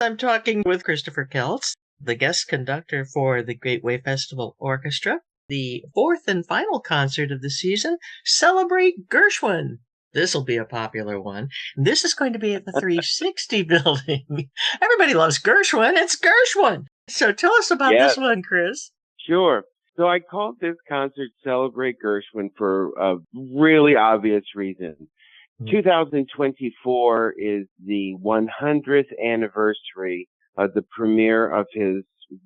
I'm talking with Christopher Keltz, the guest conductor for the Gateway Festival Orchestra, the fourth and final concert of the season, Celebrate Gershwin. This will be a popular one. This is going to be at the 360 building. Everybody loves Gershwin. It's Gershwin. So tell us about this Yes, one, Chris. sure. So I called this concert Celebrate Gershwin for a really obvious reason. 2024 is the 100th anniversary of the premiere of his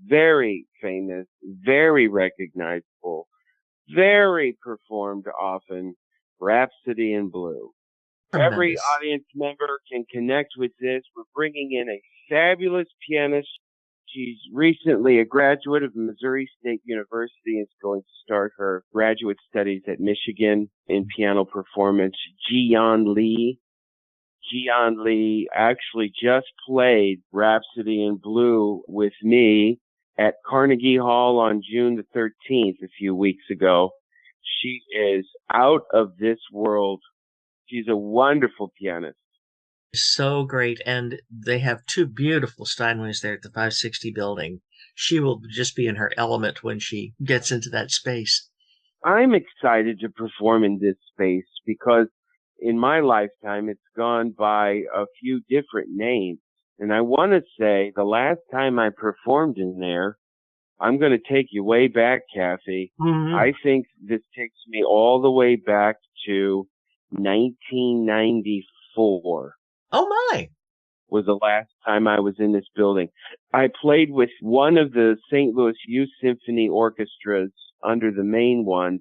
very famous, very recognizable, very performed often Rhapsody in Blue. Every Tremendous. audience member can connect with this. We're bringing in a fabulous pianist. She's recently a graduate of Missouri State University and is going to start her graduate studies at Michigan in piano performance. Ji-Yeon Lee. Ji-Yeon Lee actually just played Rhapsody in Blue with me at Carnegie Hall on June the 13th a few weeks ago. She is out of this world. She's a wonderful pianist. So great. And they have two beautiful Steinways there at the 560 building. She will just be in her element when she gets into that space. I'm excited to perform in this space because in my lifetime, it's gone by a few different names. And I want to say the last time I performed in there, I'm going to take you way back, Kathy. Mm-hmm. I think this takes me all the way back to 1994. Oh, my. Was the last time I was in this building. I played with one of the St. Louis Youth Symphony orchestras under the main one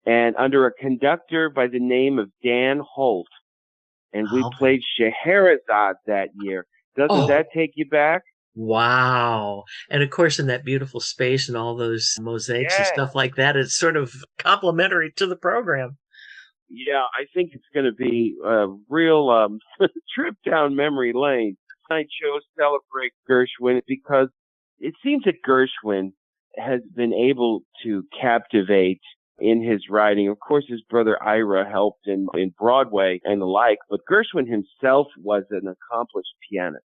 and under a conductor by the name of Dan Holt. And we played Scheherazade that year. Doesn't that take you back? Wow. And of course, in that beautiful space and all those mosaics and stuff like that, it's sort of complimentary to the program. Yeah, I think it's going to be a real trip down memory lane. I chose Celebrate Gershwin because it seems that Gershwin has been able to captivate in his writing. Of course, his brother Ira helped in Broadway and the like, but Gershwin himself was an accomplished pianist.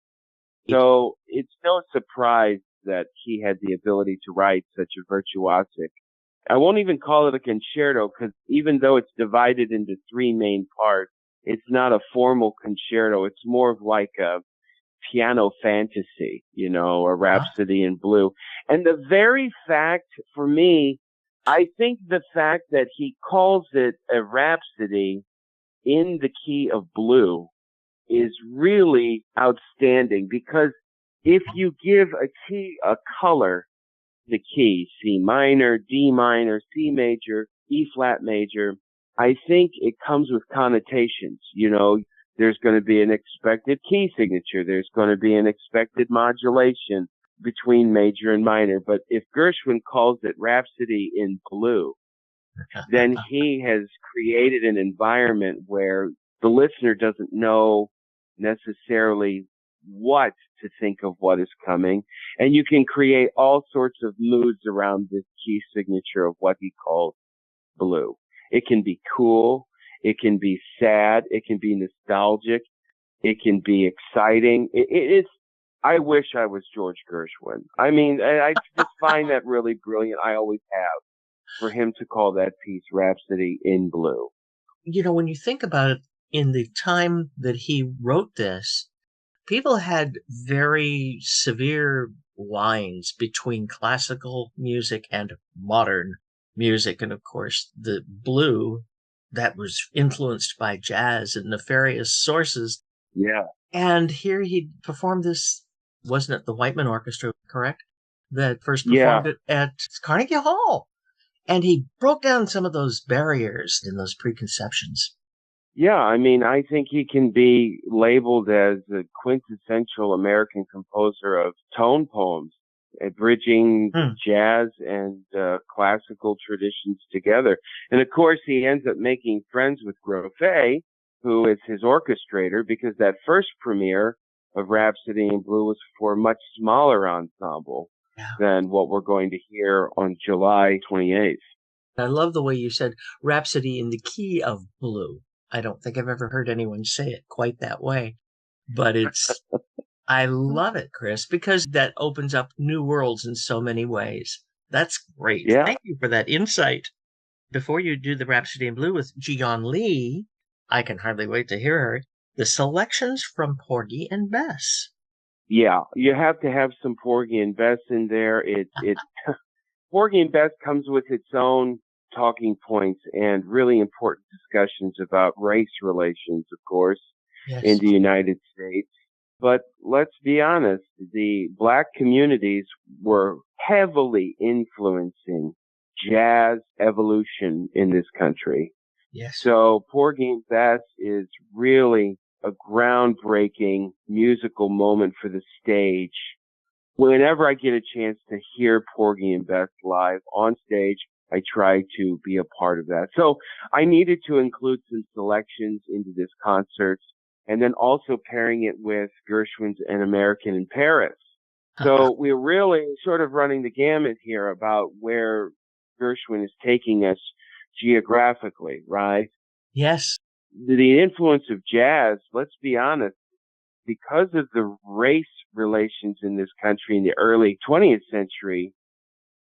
So it's no surprise that he had the ability to write such a virtuosic. I won't even call it a concerto because even though it's divided into three main parts, it's not a formal concerto. It's more of like a piano fantasy, a Rhapsody in Blue. And the very fact, for me, I think the fact that he calls it a Rhapsody in the key of blue is really outstanding because if you give a key a color, the key, C minor, D minor, C major, E flat major, I think it comes with connotations. There's going to be an expected key signature. There's going to be an expected modulation between major and minor. But if Gershwin calls it Rhapsody in Blue, then he has created an environment where the listener doesn't know necessarily what to think of what is coming. And you can create all sorts of moods around this key signature of what he calls blue. It can be cool. It can be sad. It can be nostalgic. It can be exciting. It's, I wish I was George Gershwin. I mean, I just find that really brilliant. I always have, for him to call that piece Rhapsody in Blue. When you think about it, in the time that he wrote this, people had very severe lines between classical music and modern music. And of course, the blue that was influenced by jazz and nefarious sources. Yeah. And here he performed this, wasn't it the Whiteman Orchestra, correct? That first performed it at Carnegie Hall. And he broke down some of those barriers and those preconceptions. Yeah, I mean, I think he can be labeled as a quintessential American composer of tone poems, bridging jazz and classical traditions together. And of course, he ends up making friends with Grofé, who is his orchestrator, because that first premiere of Rhapsody in Blue was for a much smaller ensemble than what we're going to hear on July 28th. I love the way you said Rhapsody in the key of blue. I don't think I've ever heard anyone say it quite that way, but I love it, Chris, because that opens up new worlds in so many ways. That's great. Yeah. Thank you for that insight. Before you do the Rhapsody in Blue with Jian Lee, I can hardly wait to hear her. The selections from Porgy and Bess. Yeah, you have to have some Porgy and Bess in there. It Porgy and Bess comes with its own talking points and really important discussions about race relations, of course, in Yes. the United States. But let's be honest, the black communities were heavily influencing jazz evolution in this country. Yes. So Porgy and Bess is really a groundbreaking musical moment for the stage. Whenever I get a chance to hear Porgy and Bess live on stage, I try to be a part of that. So I needed to include some selections into this concert and then also pairing it with Gershwin's An American in Paris. So we're really sort of running the gamut here about where Gershwin is taking us geographically, right? Yes. The influence of jazz, let's be honest, because of the race relations in this country in the early 20th century,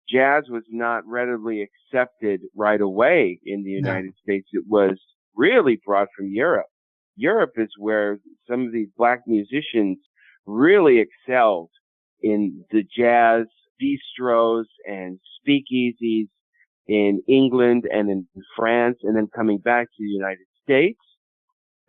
jazz was not readily accepted right away in the No. United States. It was really brought from Europe. Europe is where some of these black musicians really excelled in the jazz bistros and speakeasies in England and in France, and then coming back to the United States.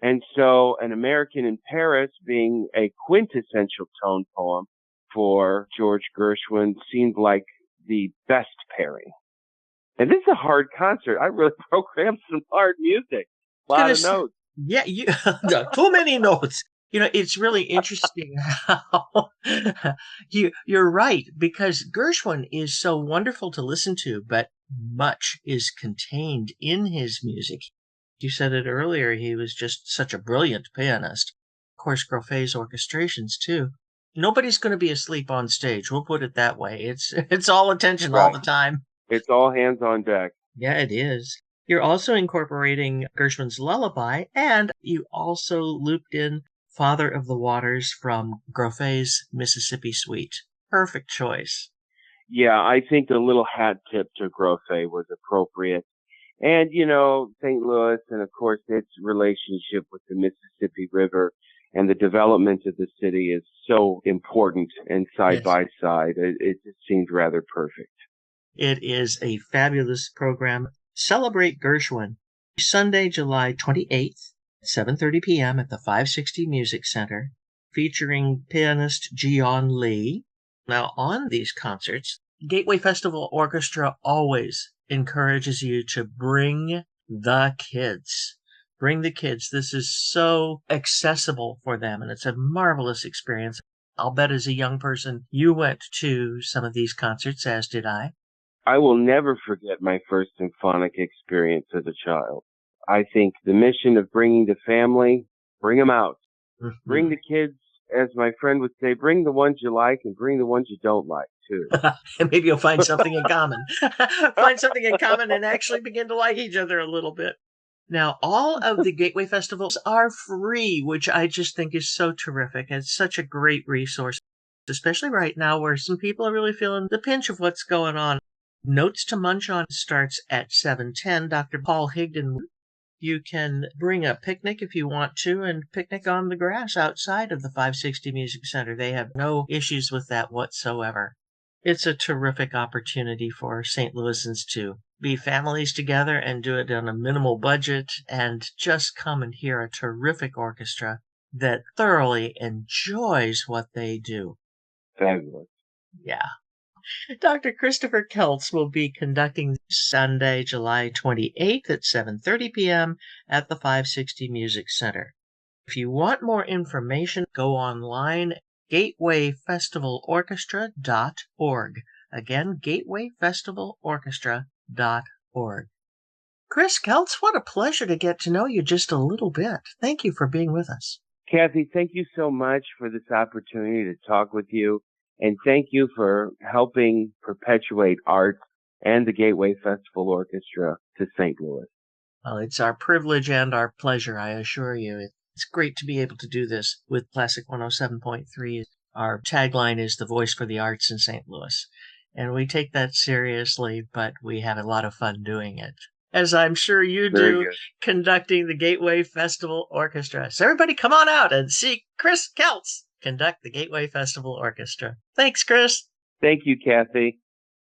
And so An American in Paris being a quintessential tone poem for George Gershwin seemed like the best pairing. And this is a hard concert. I really programmed some hard music. A lot of Goodness. notes. Yeah, you too many notes. It's really interesting how you're right, because Gershwin is so wonderful to listen to, but much is contained in his music. You said it earlier, he was just such a brilliant pianist. Of course, Groffet's orchestrations too. Nobody's going to be asleep on stage. We'll put it that way. It's all attention all Right. the time. It's all hands on deck. Yeah, it is. You're also incorporating Gershwin's Lullaby, and you also looped in Father of the Waters from Groffet's Mississippi Suite. Perfect choice. Yeah, I think the little hat tip to Groffet was appropriate. And, St. Louis and of course its relationship with the Mississippi River and the development of the city is so important and side Yes. by side. It just seemed rather perfect. It is a fabulous program. Celebrate Gershwin. Sunday, July 28th, 7:30 p.m. at the 560 Music Center, featuring pianist Jian Lee. Now, on these concerts, Gateway Festival Orchestra always encourages you to bring the kids. Bring the kids. This is so accessible for them, and it's a marvelous experience. I'll bet as a young person, you went to some of these concerts, as did I. I will never forget my first symphonic experience as a child. I think the mission of bringing the family, bring them out. Bring the kids, as my friend would say, bring the ones you like and bring the ones you don't like too. And maybe you'll find something in common. Find something in common and actually begin to like each other a little bit. Now, all of the Gateway festivals are free, which I just think is so terrific. It's such a great resource, especially right now where some people are really feeling the pinch of what's going on. Notes to Munch On starts at 7:10. Dr. Paul Higdon. You can bring a picnic if you want to and picnic on the grass outside of the 560 Music Center. They have no issues with that whatsoever. It's a terrific opportunity for St. Louisans to be families together and do it on a minimal budget and just come and hear a terrific orchestra that thoroughly enjoys what they do. Fabulous. Yeah. Dr. Christopher Keltz will be conducting Sunday, July 28th at 7:30 p.m. at the 560 Music Center. If you want more information, go online, gatewayfestivalorchestra.org. Again, gatewayfestivalorchestra.org. Chris Keltz, what a pleasure to get to know you just a little bit. Thank you for being with us. Kathy, thank you so much for this opportunity to talk with you. And thank you for helping perpetuate art and the Gateway Festival Orchestra to St. Louis. Well, it's our privilege and our pleasure, I assure you. It's great to be able to do this with Classic 107.3. Our tagline is the voice for the arts in St. Louis. And we take that seriously, but we have a lot of fun doing it. As I'm sure you do, conducting the Gateway Festival Orchestra. So everybody come on out and see Chris Keltz conduct the Gateway Festival Orchestra. Thanks, Chris. Thank you, Kathy.